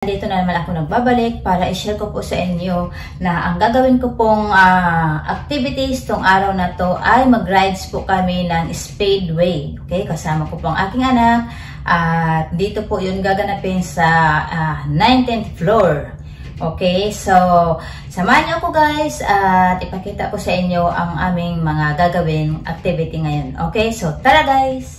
Dito na naman ako nagbabalik para i-share ko po sa inyo na ang gagawin ko pong activities tong araw na to ay mag-rides po kami ng Speedway. Okay, kasama ko po ang aking anak at dito po yun gaganapin sa 19th floor. Okay, so samahan niyo ako guys at ipakita ko sa inyo ang aming mga gagawin activity ngayon. Okay, so tara guys!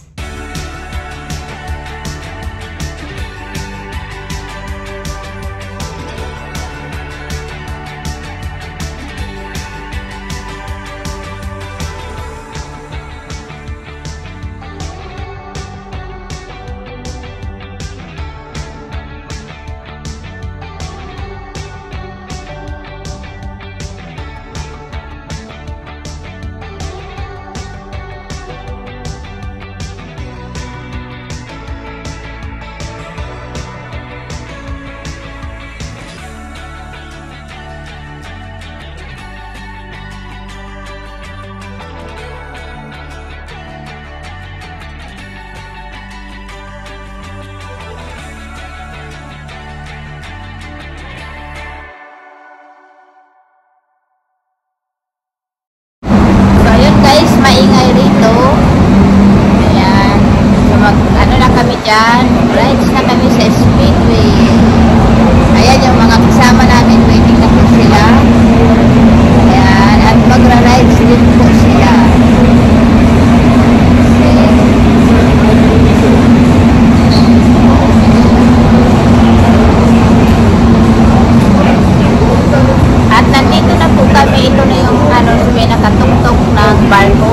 Maingay rito. Ayan. So ano na kami dyan. Rides na kami sa Speedway. Ayan yung mga kasama namin. Waiting na po sila. Ayan. At magra-rides din po sila. At nandito na po kami. Ito na yung may nakatungtong ng barko.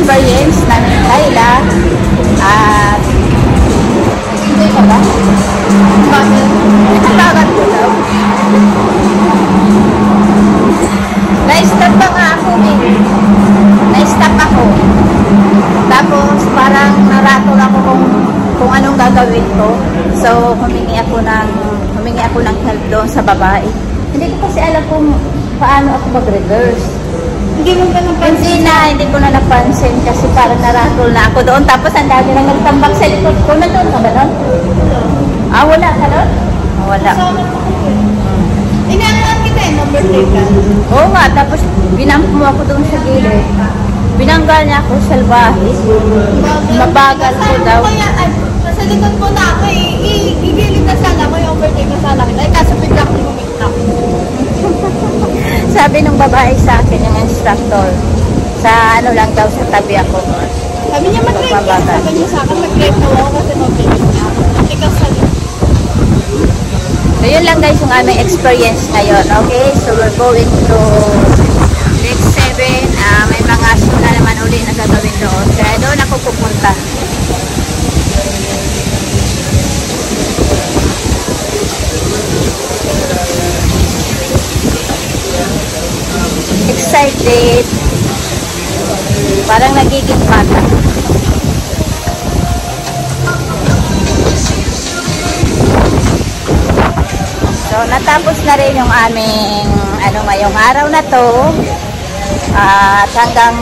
experience namin Kayla at enjoy ka ba? Bakit? Natagat ko daw. Na-stop pa nga ako na-stop ako. Tapos parang naratol ako kung anong gagawin ko. So humingi ako ng help doon sa babae. Hindi ko kasi alam kung paano ako mag-reverse. Hindi ko na napansin kasi parang naratol na ako doon. Tapos ang dami nang nagtambak sa likod ko. Nandun ka ba doon? Wala ka doon? Wala. Inaangaan kita number 3 ka. Oo nga, tapos binamp mo ako doon sa gilid. Binanggal niya ako salbahe. Mabagal ko daw. Nasa likod mo na ako, igilid na sana ako, i-overtake na sana kita. Kaso bigla ko lumikta. Sabi ng babae sa akin, yung instructor, sa ano lang daw, sa tabi ako. Sabi niya mag-drive ka. Sabi niya sa akin, mag-drive daw ako kasi no-drive niya. Ikaw sa So yun lang guys yung aming experience ngayon. Okay, so we're going to Deck 7. May mga show na naman uli na gagawin doon. Kaya doon ako pupunta. Excited. Parang nagiging bata. So, natapos na rin yung aming ngayong araw na to. At hanggang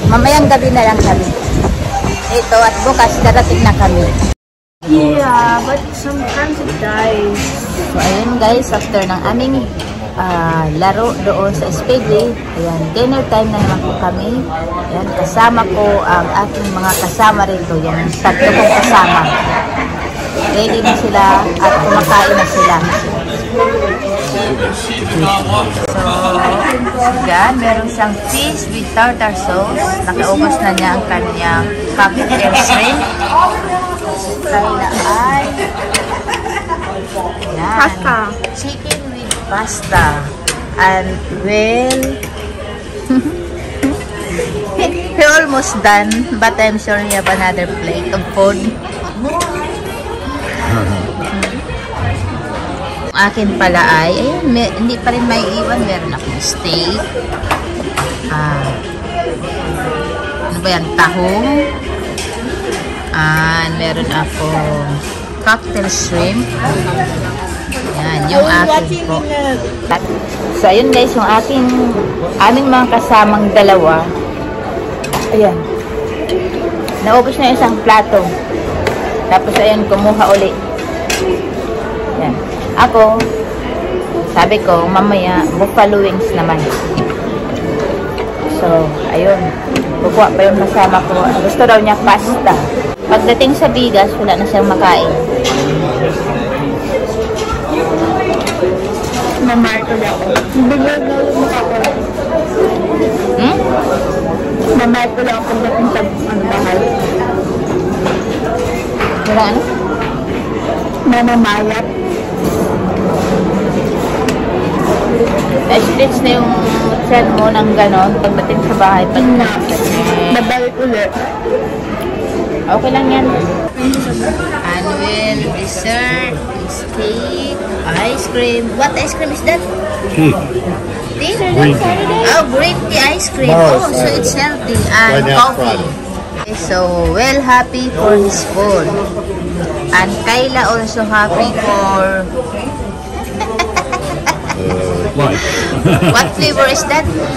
mamayang gabi na lang kami. Ito at bukas darating na kami. Yeah, but sometimes it dies. So, ayun guys, after ng aming laro doon sa Speedway, ayan, dinner time na naman po kami. Ayan, kasama ko ang aking mga kasama rito. Yan, tatlo kong kasama. Ready na sila at kumakain na sila. So, yan, meron siyang fish with tartar sauce. Nakaubos na niya ang kanyang cocktail shrimp. Kaya ay yan, Pasta. chicken with pasta. And well, he almost done, but I'm sure he have another plate of food. Akin pala ay, hindi pa rin may iwan. Meron akong steak. Ano ba yan? Tahong. Meron akong cocktail shrimp. Yan, yung akin po. So, ayun guys, yung aming mga kasamang dalawa. Ayan. Naubos na yung isang plato. Tapos, ayan, kumuha uli. Ayan. Ako, sabi ko, mamaya, buffalo wings naman. So, ayun. Kukuha pa yung kasama ko. Gusto daw niya pasta. Pagdating sa bigas, wala na siyang makain. Mamarto na ako. Bigla na yung mukha ko. Mamarto na ako pagdating sa bahay. Wala ano? Mamamayat. Na-stretch na yung chan mo ng ganon pagdating sa bahay. Nabalik ulit. Okay lang yan. Annual dessert, steak, ice cream. What ice cream is that? Tea. Tea? Green tea. Oh, green tea ice cream. Tomorrow's Oh, so it's healthy. And Right now it's coffee. Friday. Okay, so, well happy for his food. And Kayla also happy for... Lunch. What flavor is that?